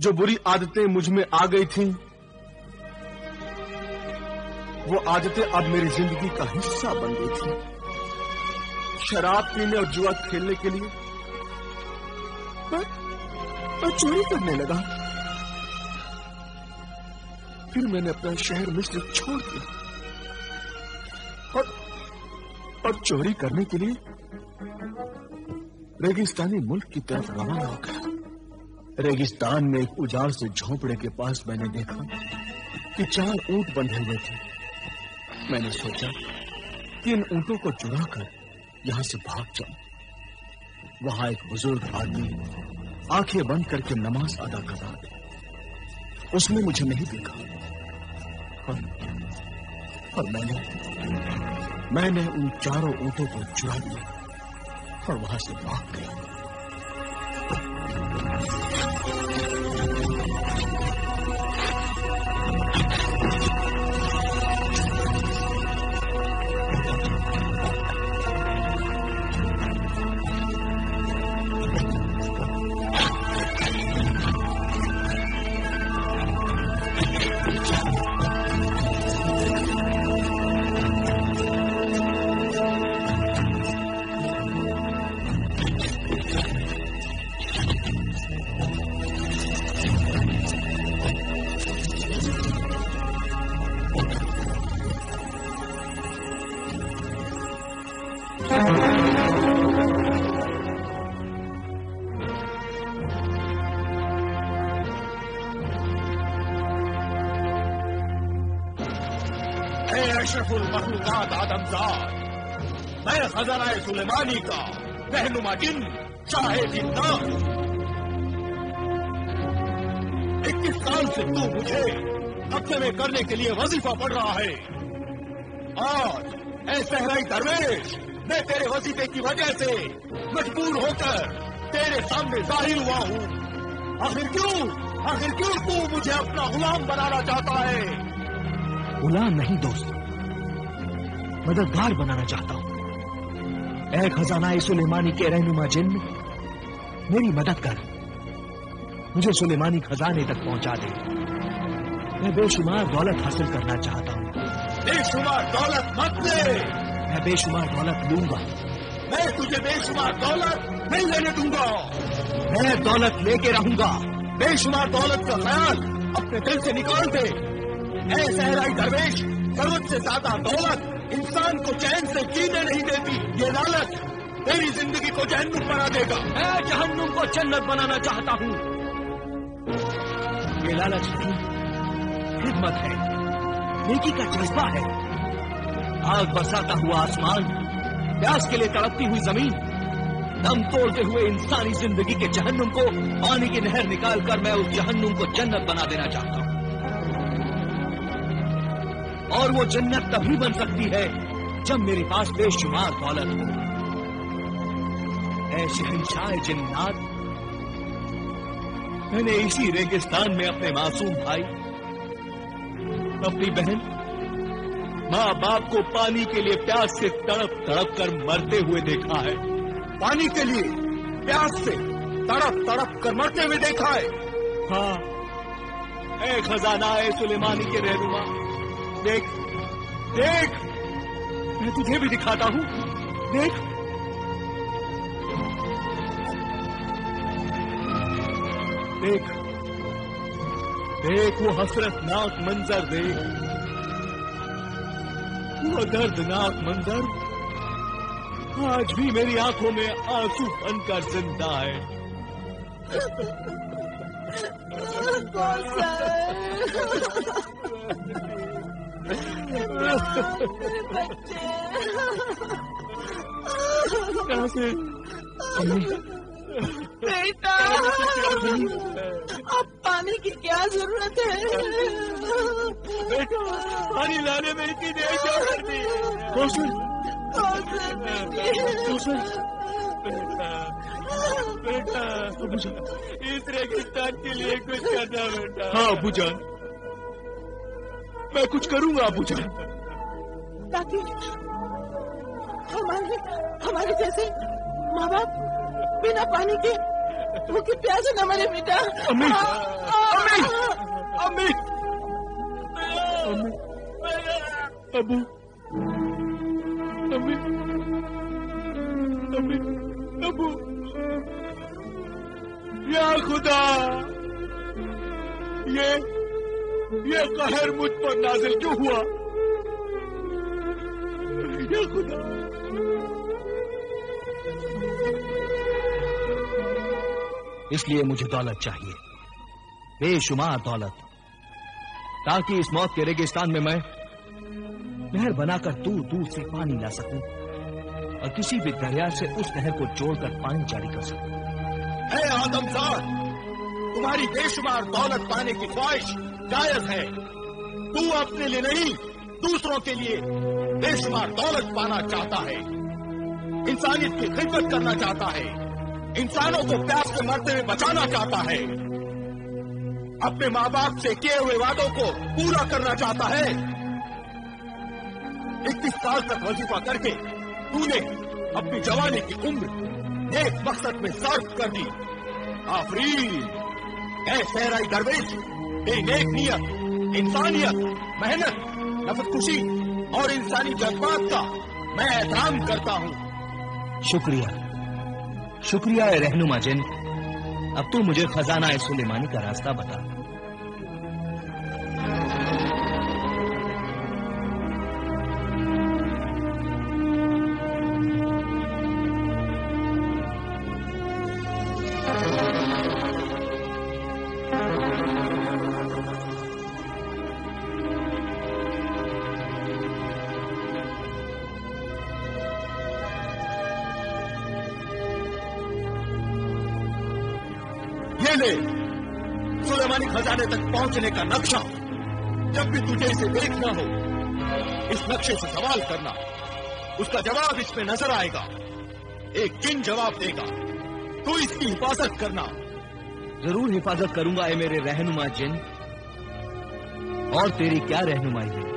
जो बुरी आदतें मुझ में आ गई थीं, वो आदतें अब मेरी जिंदगी का हिस्सा बन गई थी। शराब पीने और जुआ खेलने के लिए मैं चोरी करने लगा। फिर मैंने अपना शहर मिस्र छोड़ दिया और चोरी करने के लिए रेगिस्तानी मुल्क की तरफ रवाना हो गया। रेगिस्तान में एक उजाड़ से झोंपड़े के पास मैंने देखा कि 4 ऊंट बंधे हुए थे। मैंने सोचा कि इन ऊंटों को चुराकर यहां से भाग जाऊं। वहां एक बुजुर्ग आदमी आंखें बंद करके नमाज अदा कर रहा था। उसने मुझे नहीं देखा और मैंने उन 4 ऊंटों को चुरा लिया और वहां से भाग गया। अशरफुल मखलूकात आदमजाद, मैं खजाना सुलेमानी का रहनुमा जिन शाहे जिन्नात। 21 साल से तू मुझे कब्जे में करने के लिए वजीफा पढ़ रहा है। आज ऐ सहराई दरवेश, मैं तेरे वजीफे की वजह से मजबूर होकर तेरे सामने जाहिर हुआ हूँ। आखिर क्यों तू मुझे अपना गुलाम बनाना चाहता है? गुलाम नहीं दोस्त, मददगार बनाना चाहता हूं। ऐ खजाना सुलेमानी के रहनुमा जिन, मेरी मदद कर, मुझे सुलेमानी खजाने तक पहुंचा दे। मैं बेशुमार दौलत हासिल करना चाहता हूं। बेशुमार दौलत मत ले। मैं बेशुमार दौलत लूंगा। मैं तुझे बेशुमार दौलत नहीं लेने दूंगा। मैं दौलत लेके रहूंगा। बेशुमार दौलत का ख्याल अपने दिल से निकाल दे। ऐ सहराई दरवेश, जरूरत से ज्यादा दौलत इंसान को चैन से जीने नहीं देती। ये लालच तेरी जिंदगी को जहन्नुम बना देगा। मैं जहन्नुम को जन्नत बनाना चाहता हूँ। ये लालच नहीं, खिदमत है, नेकी का जज्बा है। आग बरसाता हुआ आसमान, प्यास के लिए तड़पती हुई जमीन, दम तोड़ते हुए इंसानी जिंदगी के जहन्नुम को पानी की नहर निकालकर मैं उस जहन्नुम को जन्नत बना देना चाहता हूँ। और वो जन्नत तभी बन सकती है जब मेरे पास बेशुमार दौलत हो। ऐ शहंशाह जिन्नात, मैंने इसी रेगिस्तान में अपने मासूम भाई, अपनी बहन, माँ बाप को पानी के लिए प्यास से तड़प तड़प कर मरते हुए देखा है। पानी के लिए प्यास से तड़प तड़प कर मरते हुए देखा है। हाँ, ऐ खजाना सुलेमानी के रहनुमा, देख देख, मैं तुझे भी दिखाता हूं। देख, देख, देख वो हसरतनाक मंजर, देख वो दर्दनाक मंजर आज भी मेरी आंखों में आंसू बनकर जिंदा है। कहाँ से? बेटा, अब पानी की क्या जरूरत है? बेटा, पानी लाने में इतनी देर क्या कर दी? बेटा, इस रेगिस्तान के लिए कुछ करना बेटा। हाँ अबूजान, मैं कुछ करूंगा अबूजान। ताकि हमारे जैसे माँ बाप बिना पानी के भूखे प्यासे न मरे बेटा। अम्मी, अमित, अबू, अमित, अमित, अबू, या खुदा, ये कहर मुझ पर नाजिल क्यों हुआ? या खुदा, इसलिए मुझे दौलत चाहिए, बेशुमार दौलत, ताकि इस मौत के रेगिस्तान में मैं नहर बनाकर दूर दूर से पानी ला सकूं और किसी भी दरिया से उस नहर को जोड़कर पानी जारी कर सकूं। है आदमजाद, तुम्हारी बेशुमार दौलत पाने की ख्वाहिश जायज है। तू अपने लिए नहीं, दूसरों के लिए बेशुमार दौलत पाना चाहता है, इंसानियत की खिदमत करना चाहता है, इंसानों को प्यास से मरते हुए बचाना चाहता है, अपने माँ बाप से किए हुए वादों को पूरा करना चाहता है। 21 साल तक वजीफा करके तूने अपनी जवानी की उम्र एक मकसद में सर्फ कर दी। आफरीन, ऐ सहराई दरवेश, तेरी नेक नियत, इंसानियत, मेहनत, नफरतकुशी और इंसानी जज्बात का मैं एहतराम करता हूँ। शुक्रिया, शुक्रिया ए रहनुमा जिन। अब तू मुझे खजाना ए सुलेमानी का रास्ता बता। ये ले सुलेमानी खजाने तक पहुंचने का नक्शा। जब भी तुझे इसे देखना हो, इस नक्शे से सवाल करना, उसका जवाब इसमें नजर आएगा। एक जिन जवाब देगा, तू इसकी हिफाजत करना। जरूर हिफाजत करूंगा ए मेरे रहनुमा जिन। और तेरी क्या रहनुमाई है?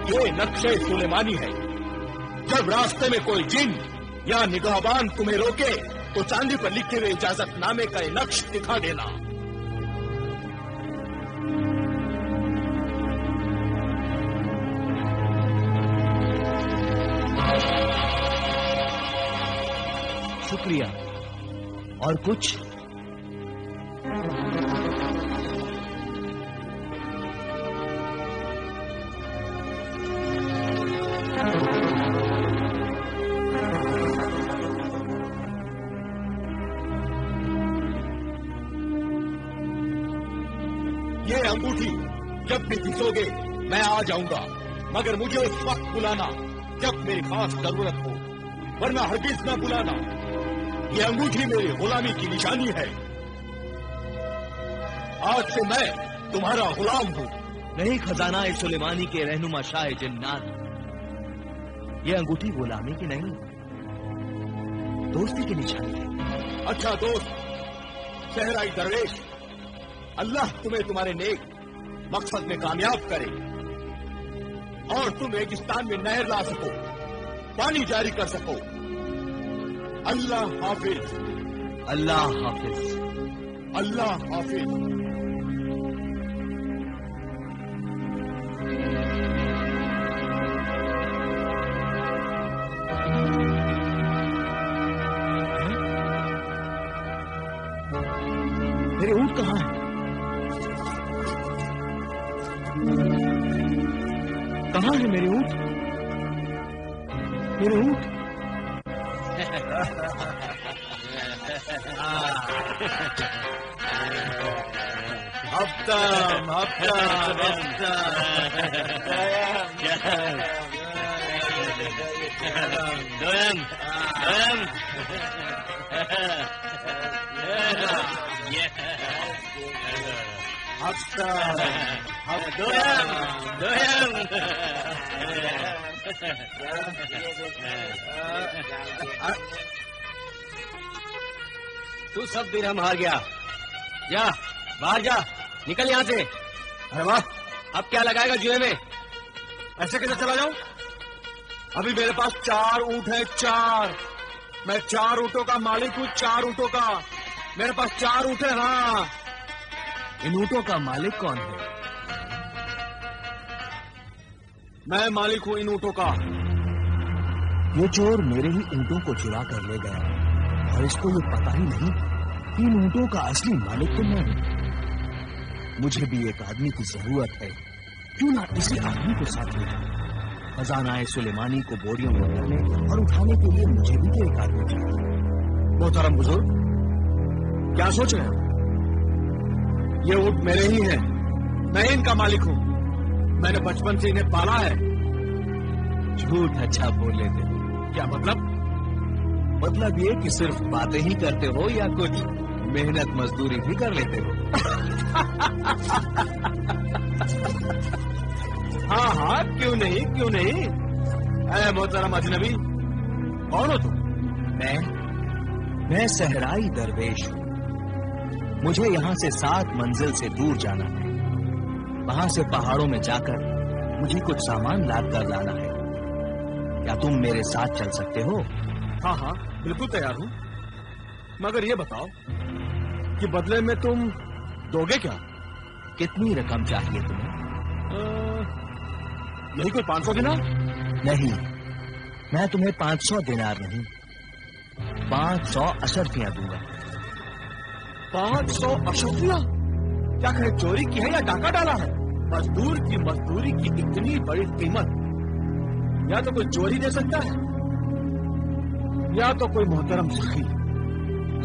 ये नक्शे सुलेमानी है। जब रास्ते में कोई जिन या निगाहबान तुम्हें रोके तो चांदी पर लिखे हुए इजाजतनामे का ये नक्श दिखा देना। शुक्रिया। और कुछ? ये अंगूठी जब भी घिसोगे मैं आ जाऊंगा, मगर मुझे उस वक्त बुलाना जब मेरी खास जरूरत हो, वरना हरगिज न बुलाना। ये अंगूठी मेरी गुलामी की निशानी है। आज से मैं तुम्हारा गुलाम हूँ। नहीं खजाना ए सुलेमानी के रहनुमा शाह जिन्नात, ये अंगूठी गुलामी की नहीं, दोस्ती की निशानी है। अच्छा दोस्त सहराई दरवेश, अल्लाह तुम्हें तुम्हारे नेक मकसद में कामयाब करे और तुम रेगिस्तान में नहर ला सको, पानी जारी कर सको। अल्लाह हाफिज। अल्लाह हाफिज। अल्लाह हाफिज। मेरे ऊंट कहाँ है? कहाँ है मेरे ऊंट? मेरे ऊंट? हफ्तम हफ्तम तू सब दिन हम हार गया। जा बाहर जा, निकल यहाँ से। अरे वाह, अब क्या लगाएगा जुए में? ऐसे कैसे चला जाऊं? अभी मेरे पास 4 ऊंट है, 4। मैं 4 ऊंटों का मालिक हूँ, 4 ऊंटों का। मेरे पास 4 ऊंट है। हाँ, इन ऊँटों का मालिक कौन है? मैं मालिक हूँ इन ऊंटों का। ये चोर मेरे ही ऊँटों को चुरा कर ले गया और इसको ये पता ही नहीं कि इन ऊँटों का असली मालिक तो मैं हूं। मुझे भी एक आदमी की जरूरत है, क्यों ना इसी आदमी को साथ ले जाऊं। खजाना सुलेमानी को बोरियों में भरने और उठाने के लिए मुझे भी तो एक आदमी चाहिए। मोहतरम बुजुर्ग, क्या सोच रहे हो? ये ऊंट मेरे ही हैं, मैं इनका मालिक हूँ। मैंने बचपन से इन्हें पाला है। झूठ अच्छा बोल लेते हो। क्या मतलब? मतलब ये कि सिर्फ बातें ही करते हो या कुछ मेहनत मजदूरी भी कर लेते हो? हाँ हाँ, क्यों नहीं, क्यों नहीं। अरे मोहतरम अजनबी, कौन हो तुम? मैं सहराई दरवेश हूँ। मुझे यहाँ से 7 मंजिल से दूर जाना है। वहां से पहाड़ों में जाकर मुझे कुछ सामान लाद कर लाना है। क्या तुम मेरे साथ चल सकते हो? हाँ हाँ, बिल्कुल तैयार हूँ। मगर ये बताओ कि बदले में तुम दोगे क्या? कितनी रकम चाहिए तुम्हें? यही कोई 500 दिनार? नहीं, मैं तुम्हें 500 दिनार नहीं, 500 अशर्फियां दूंगा। 500 अशर्फियां? क्या कहे, चोरी की है या डाका डाला है? मजदूर की मजदूरी की इतनी बड़ी कीमत या तो कोई चोरी दे सकता है या तो कोई मोहतरम सखी।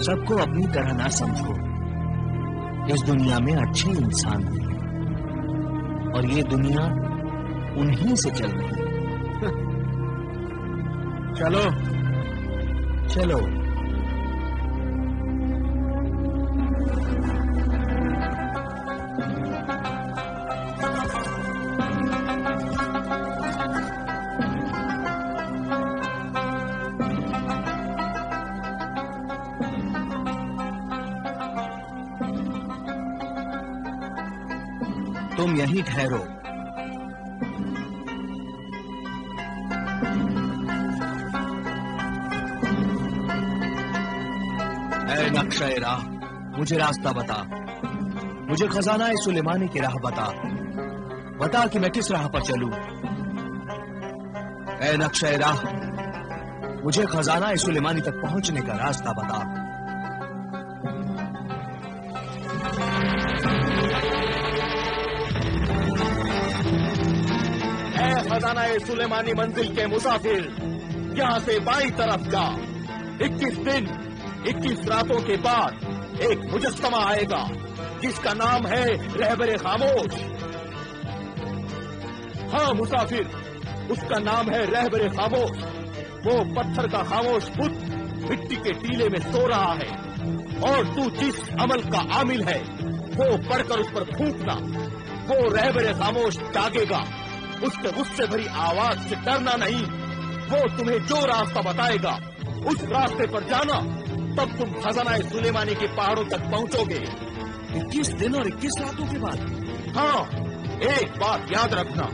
सबको अपनी तरह ना समझो। इस दुनिया में अच्छे इंसान भी हैं और ये दुनिया उन्हीं से चल रही है। चलो चलो। तुम यहीं ठहरो। ऐ नक्शे राह, मुझे रास्ता बता। मुझे खजाना सुलेमानी की राह बता। बता कि मैं किस राह पर चलूं। ऐ नक्शे राह, मुझे खजाना सुलेमानी तक पहुंचने का रास्ता बता। खजाना सुलेमानी मंजिल के मुसाफिर, यहाँ से बाईं तरफ जा। 21 दिन 21 रातों के बाद एक मुजस्समा आएगा जिसका नाम है रहबरे खामोश। हाँ मुसाफिर, उसका नाम है रहबरे खामोश। वो पत्थर का खामोश बुत मिट्टी के टीले में सो रहा है और तू जिस अमल का आमिल है वो पढ़कर उस पर फूंकना। वो रहबरे खामोश जागेगा। उसके गुस्से भरी आवाज से डरना नहीं। वो तुम्हें जो रास्ता बताएगा उस रास्ते पर जाना, तब तुम खजाना सुलेमानी के पहाड़ों तक पहुंचोगे। 21 दिन और 21 रातों के बाद? हाँ, एक बात याद रखना,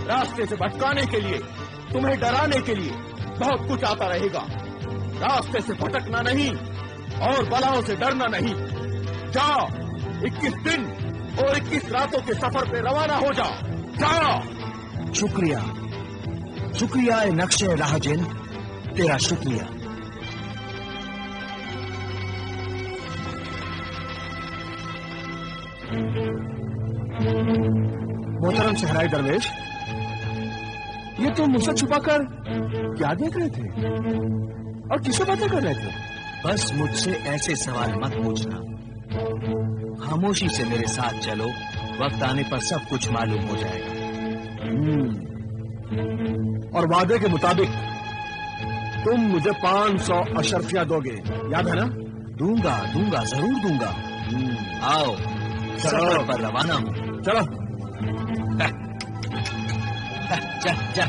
रास्ते से भटकाने के लिए, तुम्हें डराने के लिए बहुत कुछ आता रहेगा। रास्ते से भटकना नहीं और बलाओं से डरना नहीं। जाओ, 21 दिन और 21 रातों के सफर पे रवाना हो जाओ। जाओ। शुक्रिया, शुक्रिया ए नक्शे राहजिन, तेरा शुक्रिया। मोहतरम सहराई दरवेश, ये तुम मुझसे छुपाकर क्या देख रहे थे और किससे बातें कर रहे थे? बस मुझसे ऐसे सवाल मत पूछना। खामोशी से मेरे साथ चलो, वक्त आने पर सब कुछ मालूम हो जाएगा। और वादे के मुताबिक तुम मुझे 500 अशर्फियां दोगे, याद है ना? दूंगा, जरूर दूंगा। आओ, सफर पर रवाना हूं। चलो। जा।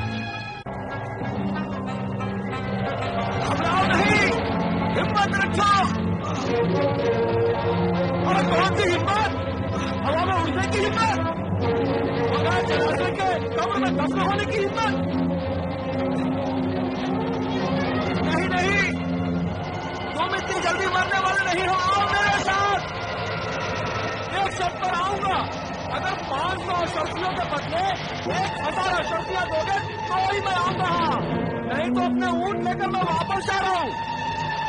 घबराओ नहीं, हिम्मत रखो। और कौन सी हिम्मत? हवा में उड़ने की हिम्मत, बगैर जनाजे के कब्र में दफन होने की हिम्मत? नहीं नहीं, तुम इतनी जल्दी मरने वाले नहीं हो। आओ मेरे साथ। एक शर्त पर आऊंगा, अगर 500 अशर्फियों के बदले 1000 अशर्फियां दोगे तो ही मैं आऊंगा, नहीं तो अपने ऊंट लेकर मैं वापस जा रहा हूं।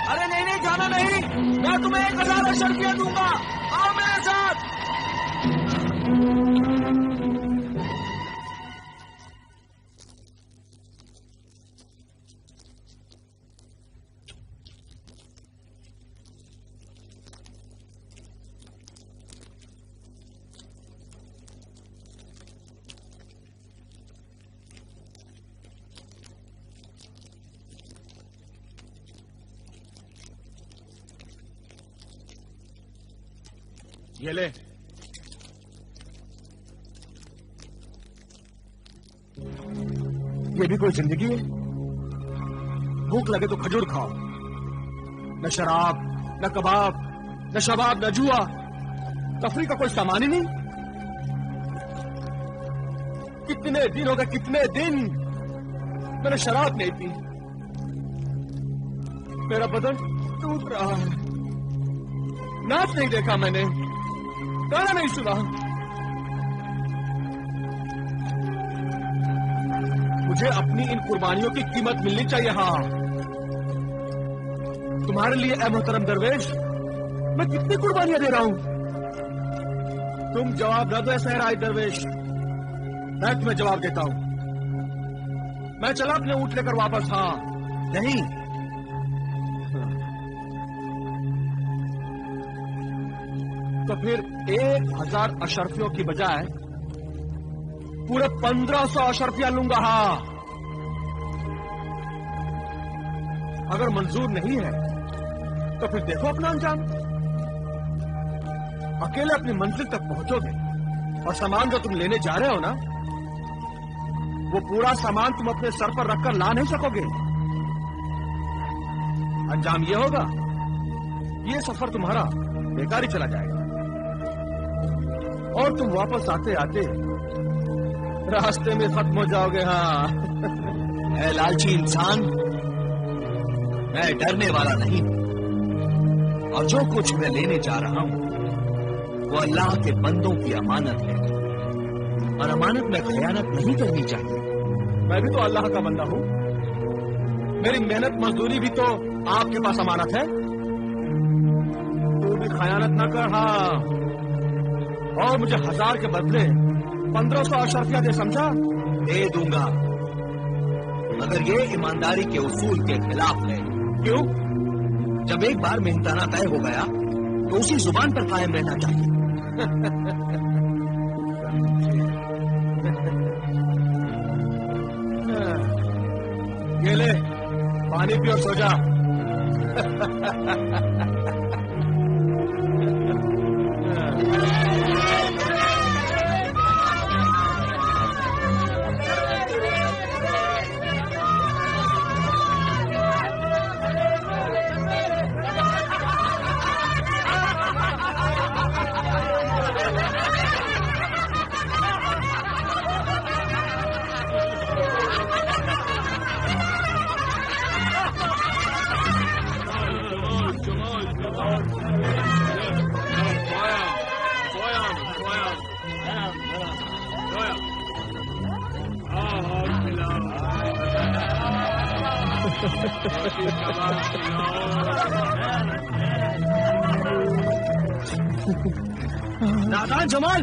अरे नहीं नहीं, जाना नहीं, मैं तुम्हें 1000 अशर्फियां दूंगा। आओ मेरे साथ। ये ले। ये भी कोई जिंदगी है? भूख लगे तो खजूर खाओ, न शराब, न कबाब, न शबाब, न जुआ, तफरी का कोई सामान ही नहीं। कितने दिन हो गए, कितने दिन मैंने शराब नहीं पी। मेरा बदन टूट रहा है, नाच नहीं देखा मैंने, गाना नहीं सुना। मुझे अपनी इन कुर्बानियों की कीमत मिलनी चाहिए। हाँ, तुम्हारे लिए ए मोहतरम दरवेश, मैं कितनी कुर्बानियां दे रहा हूं। तुम जवाब न दो सहराई दरवेश, मैं तुम्हें जवाब देता हूं। मैं चला अपने ऊंट लेकर वापस। हाँ नहीं, तो फिर 1000 अशर्फियों की बजाय पूरे 1500 अशर्फियां लूंगा। हाँ, अगर मंजूर नहीं है तो फिर देखो अपना अंजाम। अकेले अपनी मंजिल तक पहुंचोगे और सामान जो तुम लेने जा रहे हो ना, वो पूरा सामान तुम अपने सर पर रखकर ला नहीं सकोगे। अंजाम ये होगा, ये सफर तुम्हारा बेकार ही चला जाएगा और तुम वापस आते आते रास्ते में खत्म हो जाओगे। हाँ ऐ लालची इंसान, मैं डरने वाला नहीं हूं और जो कुछ मैं लेने जा रहा हूं वो अल्लाह के बंदों की अमानत है और अमानत में खयानत नहीं करनी चाहिए। मैं भी तो अल्लाह का बंदा हूं, मेरी मेहनत मजदूरी भी तो आपके पास अमानत है। तू भी खयानत ना कर। हाँ, और मुझे 1000 के बदले 1500 अशर्फिया दे, समझा? दे दूंगा, मगर ये ईमानदारी के उसूल के खिलाफ है। क्यों? जब एक बार मेहनताना तय हो गया तो उसी जुबान पर कायम रहना चाहिए। ये ले, पानी पी और सो जा। नादान जमाल,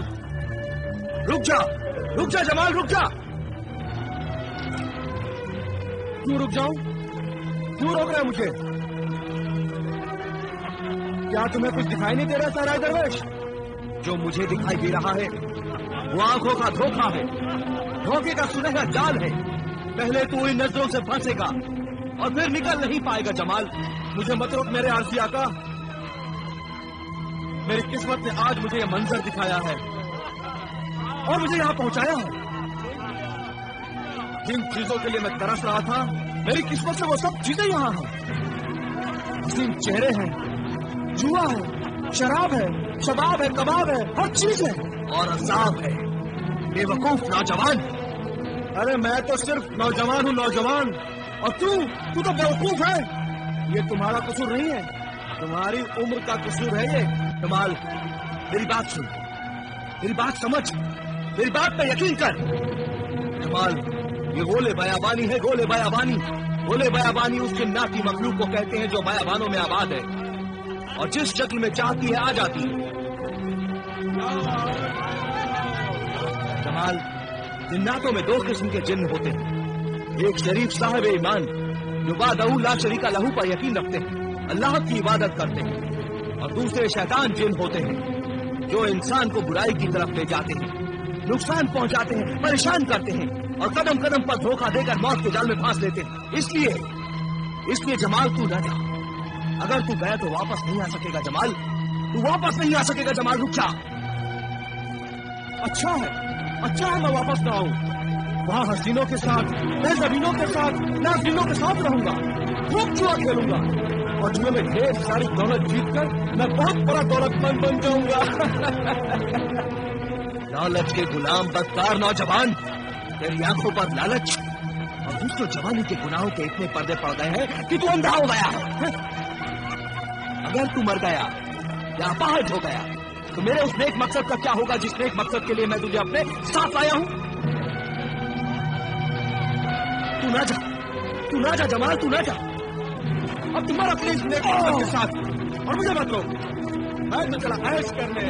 रुक जा जमाल, रुक जा। क्यों रुक जाऊं? क्यों रोक रहा है मुझे? क्या तुम्हें कुछ दिखाई नहीं दे रहा सहराई दरवेश? जो मुझे दिखाई दे रहा है वो आंखों का धोखा है, धोखे का सुनहरा जाल है। पहले तू इन नजरों से फंसेगा और फिर निकल नहीं पाएगा। जमाल, मुझे मत रोक मेरे आरसी आका। मेरी किस्मत ने आज मुझे यह मंजर दिखाया है और मुझे यहां पहुंचाया है। जिन चीजों के लिए मैं तरस रहा था, मेरी किस्मत से वो सब चीजें यहां हैं। हसीन चेहरे हैं, जुआ है, शराब है, शबाब है, कबाब है, हर चीज है और अजाब है। बेवकूफ नौजवान। अरे मैं तो सिर्फ नौजवान हूँ, नौजवान। और तू तो बेवकूफ है। ये तुम्हारा कसूर नहीं है, तुम्हारी उम्र का कसूर है ये। जमाल, मेरी बात सुन, मेरी बात समझ, मेरी बात पे यकीन कर। जमाल, ये गोले बयाबानी है, गोले बयाबानी। गोले बयाबानी उस जिन्नाती मखलूक को कहते हैं जो बयाबानों में आबाद है और जिस शक्ल में चाहती है आ जाती है। जमाल, जिन्नातों में दो किस्म के जिन्न होते हैं। एक शरीफ साहिब ईमान जो वाहदहू ला शरीका लहू पर यकीन रखते हैं, अल्लाह की इबादत करते हैं। और दूसरे शैतान जिन्न होते हैं जो इंसान को बुराई की तरफ ले जाते हैं, नुकसान पहुंचाते हैं, परेशान करते हैं और कदम कदम पर धोखा देकर मौत के जाल में फांस लेते हैं। इसलिए जमाल, तू न जा। अगर तू गया तो वापस नहीं आ सकेगा जमाल, तू वापस नहीं आ सकेगा जमाल, रुक जा। अच्छा है मैं वापस ना आऊं। वहां हसीनों के साथ, मैं जमीनों के साथ, नाज़रीनों के साथ रहूंगा, खूब जुआ खेलूंगा और जुए में ढेर सारी दौलत जीतकर मैं बहुत बड़ा दौलतमंद बन जाऊंगा। लालच के गुलाम बदकार नौजवान, तेरी आंखों पर लालच और दूसरों जवानी के गुनाहों के इतने पर्दे पड़ गए हैं कि तू अंधा हो गया है। अगर तू मर गया या अपाहज हो गया तो मेरे उस नेक मकसद का क्या होगा जिस नेक मकसद के लिए मैं तुझे अपने साथ लाया हूं। तू ना जा जमाल, तू ना जा। अब तुम्हारा अपने इस नेक मकसद के साथ और मुझे मत रोक, मैं तो चला ऐश करने।